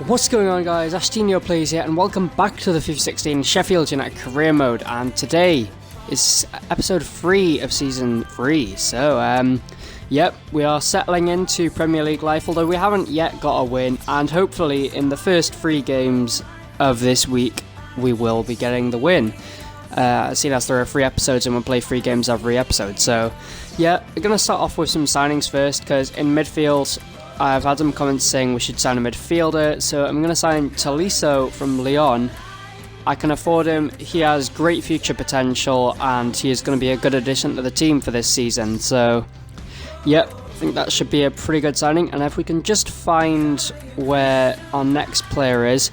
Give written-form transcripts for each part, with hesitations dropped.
What's going on, guys? Ashtinho Plays here, and welcome back to the FIFA 16 Sheffield United Career Mode. And today is episode 3 of season 3. So, yep, we are settling into Premier League life, although we haven't yet got a win. And hopefully, in the first 3 games of this week, we will be getting the win. Seeing as there are 3 episodes and we'll play 3 games every episode. So, yeah, we're going to start off with some signings first, because in midfield, I've had some comments saying we should sign a midfielder, so I'm going to sign Tolisso from Lyon. I can afford him, he has great future potential, and he is going to be a good addition to the team for this season. So, yep, I think that should be a pretty good signing. And if we can just find where our next player is,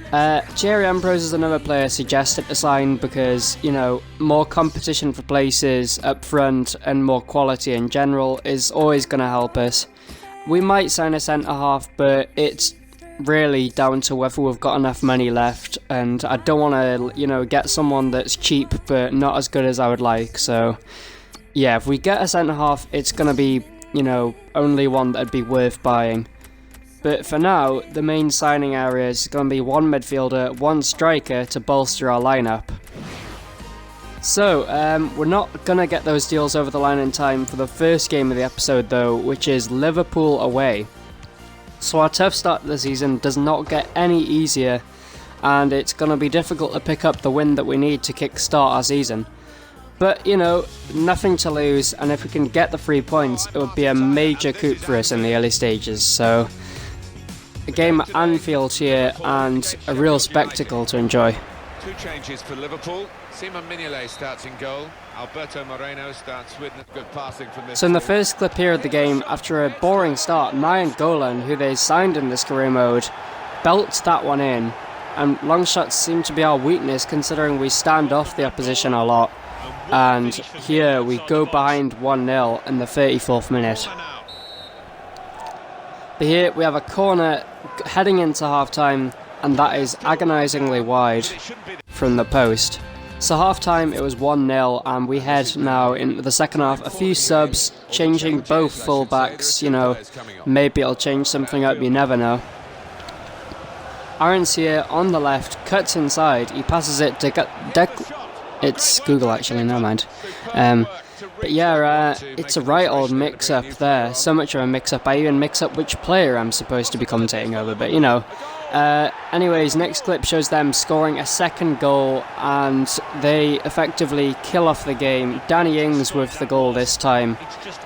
Thierry Ambrose is another player suggested to sign because, you know, more competition for places up front and more quality in general is always going to help us. We might sign a centre-half, but it's really down to whether we've got enough money left, and I don't want to, you know, get someone that's cheap but not as good as I would like. So, yeah, if we get a centre-half, it's going to be, you know, only one that'd be worth buying. But for now, the main signing area is going to be 1 midfielder, 1 striker to bolster our lineup. So, we're not going to get those deals over the line in time for the first game of the episode though, which is Liverpool away. So our tough start to the season does not get any easier, and it's going to be difficult to pick up the win that we need to kick-start our season. But, you know, nothing to lose, and if we can get the 3 points, it would be a major coup for us in the early stages. So, a game at Anfield here, and a real spectacle to enjoy. 2 changes for Liverpool. Simon Mignolet starts in goal. Alberto Moreno starts with good passing from this. So in the first clip here of the game, after a boring start, Mayan Golan, who they signed in this career mode, belts that one in. And long shots seem to be our weakness, considering we stand off the opposition a lot. And here we go behind 1-0 in the 34th minute. But here we have a corner heading into half-time, and that is agonisingly wide from the post. So half-time it was 1-0, and we head now into the second half. A few subs, changing both full-backs, you know, maybe it'll change something up, you never know. Aaron's here on the left, cuts inside, he passes it to it's Google actually, never mind. But yeah, it's a right old mix-up there, so much of a mix-up, I even mix up which player I'm supposed to be commentating over, but you know. Anyways, next clip shows them scoring a second goal, and they effectively kill off the game. Danny Ings with the goal this time,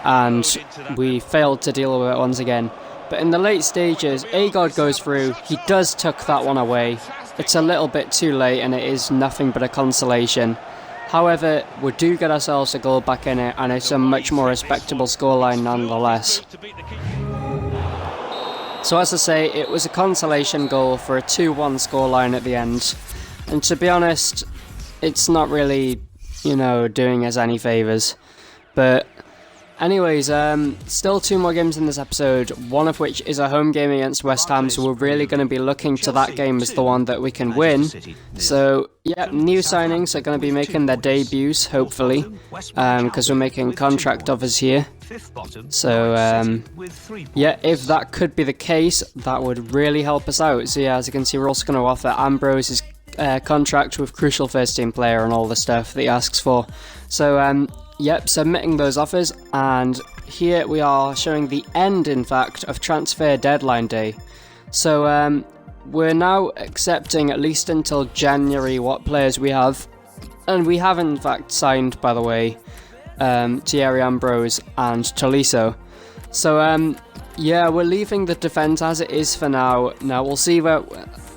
and we failed to deal with it once again. But in the late stages, Agod goes through, he does tuck that one away. It's a little bit too late, and it is nothing but a consolation. However, we do get ourselves a goal back in it, and it's a much more respectable scoreline nonetheless. So as I say, it was a consolation goal for a 2-1 scoreline at the end. And to be honest, it's not really, you know, doing us any favours. But anyways, still 2 more games in this episode, one of which is a home game against West Ham, so we're really going to be looking to that game as the one that we can win. So, yeah, new signings are going to be making their debuts, hopefully, because we're making contract offers here. So, yeah, if that could be the case, that would really help us out. So yeah, as you can see, we're also going to offer Ambrose's contract with crucial first-team player and all the stuff that he asks for. So, yep, submitting those offers, and here we are showing the end, in fact, of transfer deadline day. So, we're now accepting, at least until January, what players we have. And we have, in fact, signed, by the way, Thierry Ambrose and Tolisso. So, yeah, we're leaving the defence as it is for now. Now, we'll see where...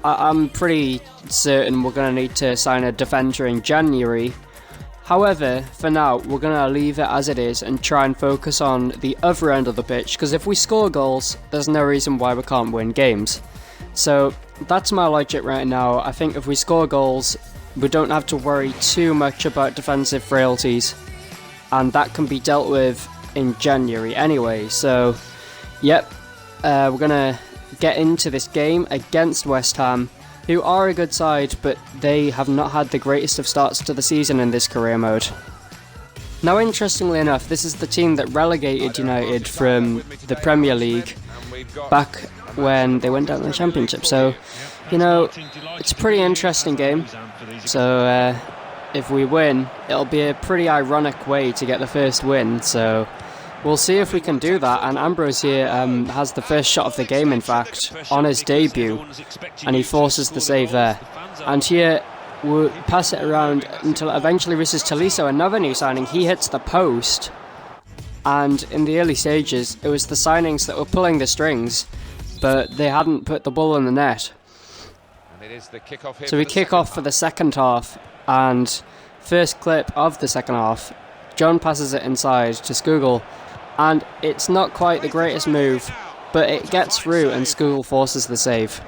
I'm pretty certain we're going to need to sign a defender in January. However, for now, we're going to leave it as it is and try and focus on the other end of the pitch, because if we score goals, there's no reason why we can't win games. So, that's my logic right now. I think if we score goals, we don't have to worry too much about defensive frailties, and that can be dealt with in January anyway. So, yep, we're going to get into this game against West Ham, who are a good side, but they have not had the greatest of starts to the season in this career mode. Now, interestingly enough, this is the team that relegated United from the Premier League back when they went down to the Championship. So, you know, it's a pretty interesting game. So if we win, it'll be a pretty ironic way to get the first win. So we'll see if we can do that. And Ambrose here has the first shot of the game, in fact, on his debut, and he forces the save there. And here we'll pass it around until it eventually reaches Tolisso, another new signing. He hits the post. And in the early stages, it was the signings that were pulling the strings, but they hadn't put the ball in the net. So we kick off for the second half, and first clip of the second half, John passes it inside to Skugel, and it's not quite the greatest move, but it gets through and Skugel forces the save.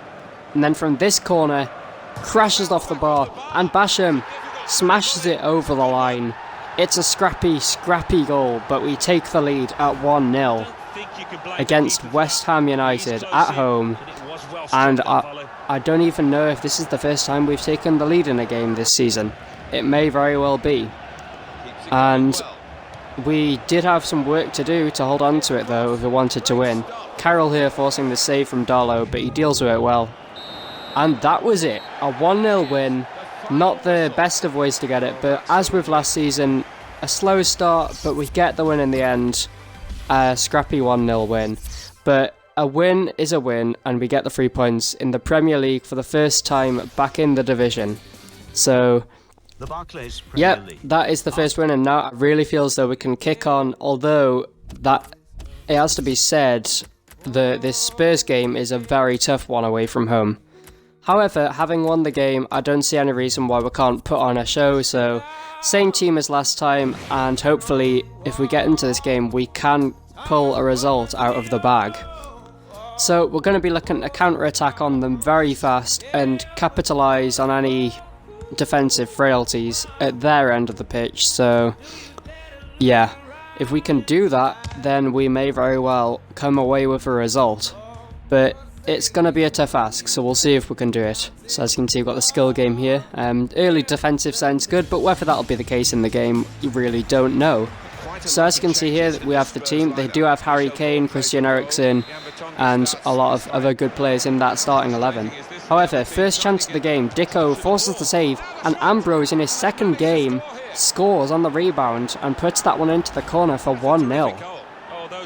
And then from this corner, crashes off the bar, and Basham smashes it over the line. It's a scrappy goal, but we take the lead at 1-0 against West Ham United at home. And I don't even know if this is the first time we've taken the lead in a game this season. It may very well be. And we did have some work to do to hold on to it, though, if we wanted to win. Carroll here forcing the save from Darlow, but he deals with it well. And that was it. A 1-0 win. Not the best of ways to get it, but as with last season, a slow start, but we get the win in the end. A scrappy 1-0 win. But a win is a win, and we get the 3 points in the Premier League for the first time back in the division. So, yep, that is the first win, and now I really feel as though we can kick on, although that it has to be said that this Spurs game is a very tough one away from home. However, having won the game, I don't see any reason why we can't put on a show, so same team as last time, and hopefully if we get into this game we can pull a result out of the bag. So we're going to be looking at a counter-attack on them very fast and capitalise on any defensive frailties at their end of the pitch, so yeah, if we can do that then we may very well come away with a result, but it's going to be a tough ask, so we'll see if we can do it. So as you can see, we've got the skill game here. Early defensive sounds good, but whether that'll be the case in the game, you really don't know. So as you can see here, we have the team. They do have Harry Kane, Christian Eriksen, and a lot of other good players in that starting 11. However, first chance of the game, Dicko forces the save, and Ambrose in his second game scores on the rebound and puts that one into the corner for 1-0.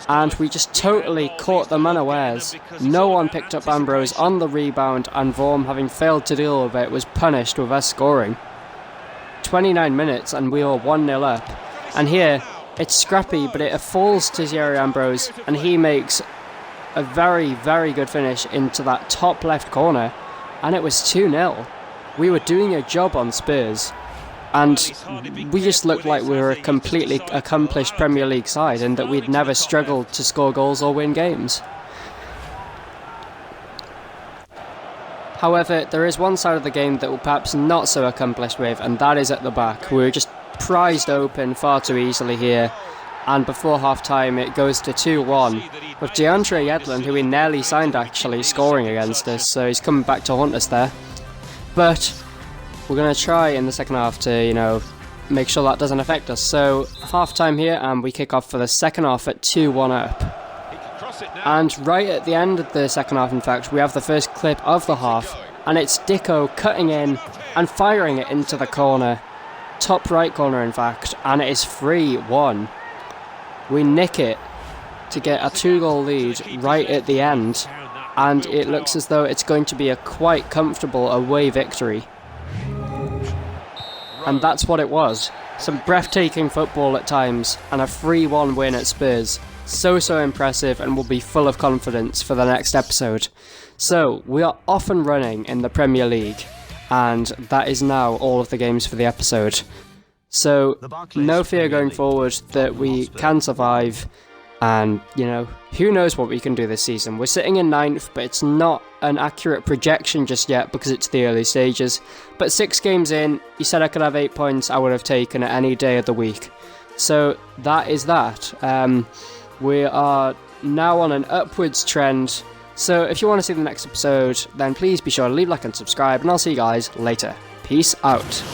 And we just totally caught them unawares. No one picked up Ambrose on the rebound, and Vorm, having failed to deal with it, was punished with us scoring. 29 minutes and we were 1-0 up. And here, it's scrappy, but it falls to Thierry Ambrose, and he makes a very, very good finish into that top left corner, and it was 2-0. We were doing a job on Spurs. And we just looked like we were a completely accomplished Premier League side, and that we'd never struggled to score goals or win games. However, there is one side of the game that we're perhaps not so accomplished with, and that is at the back. We were just prized open far too easily here, and before half-time it goes to 2-1, with DeAndre Yedlin, who we nearly signed actually, scoring against us, so he's coming back to haunt us there. But we're going to try in the second half to, make sure that doesn't affect us. So, half-time here, and we kick off for the second half at 2-1 up. And right at the end of the second half, in fact, we have the first clip of the half, and it's Dicko cutting in and firing it into the corner. Top right corner, in fact, and it is 3-1. We nick it to get a 2-goal lead right at the end, and it looks as though it's going to be a quite comfortable away victory. And that's what it was. Some breathtaking football at times, and a 3-1 win at Spurs. So impressive, and will be full of confidence for the next episode. So, we are off and running in the Premier League, and that is now all of the games for the episode. So, no fear going forward that we can survive, and, who knows what we can do this season. We're sitting in 9th, but it's not an accurate projection just yet because it's the early stages. But 6 games in, you said I could have 8 points, I would have taken it any day of the week. So, that is that. We are now on an upwards trend. So, if you want to see the next episode, then please be sure to leave a like and subscribe, and I'll see you guys later. Peace out.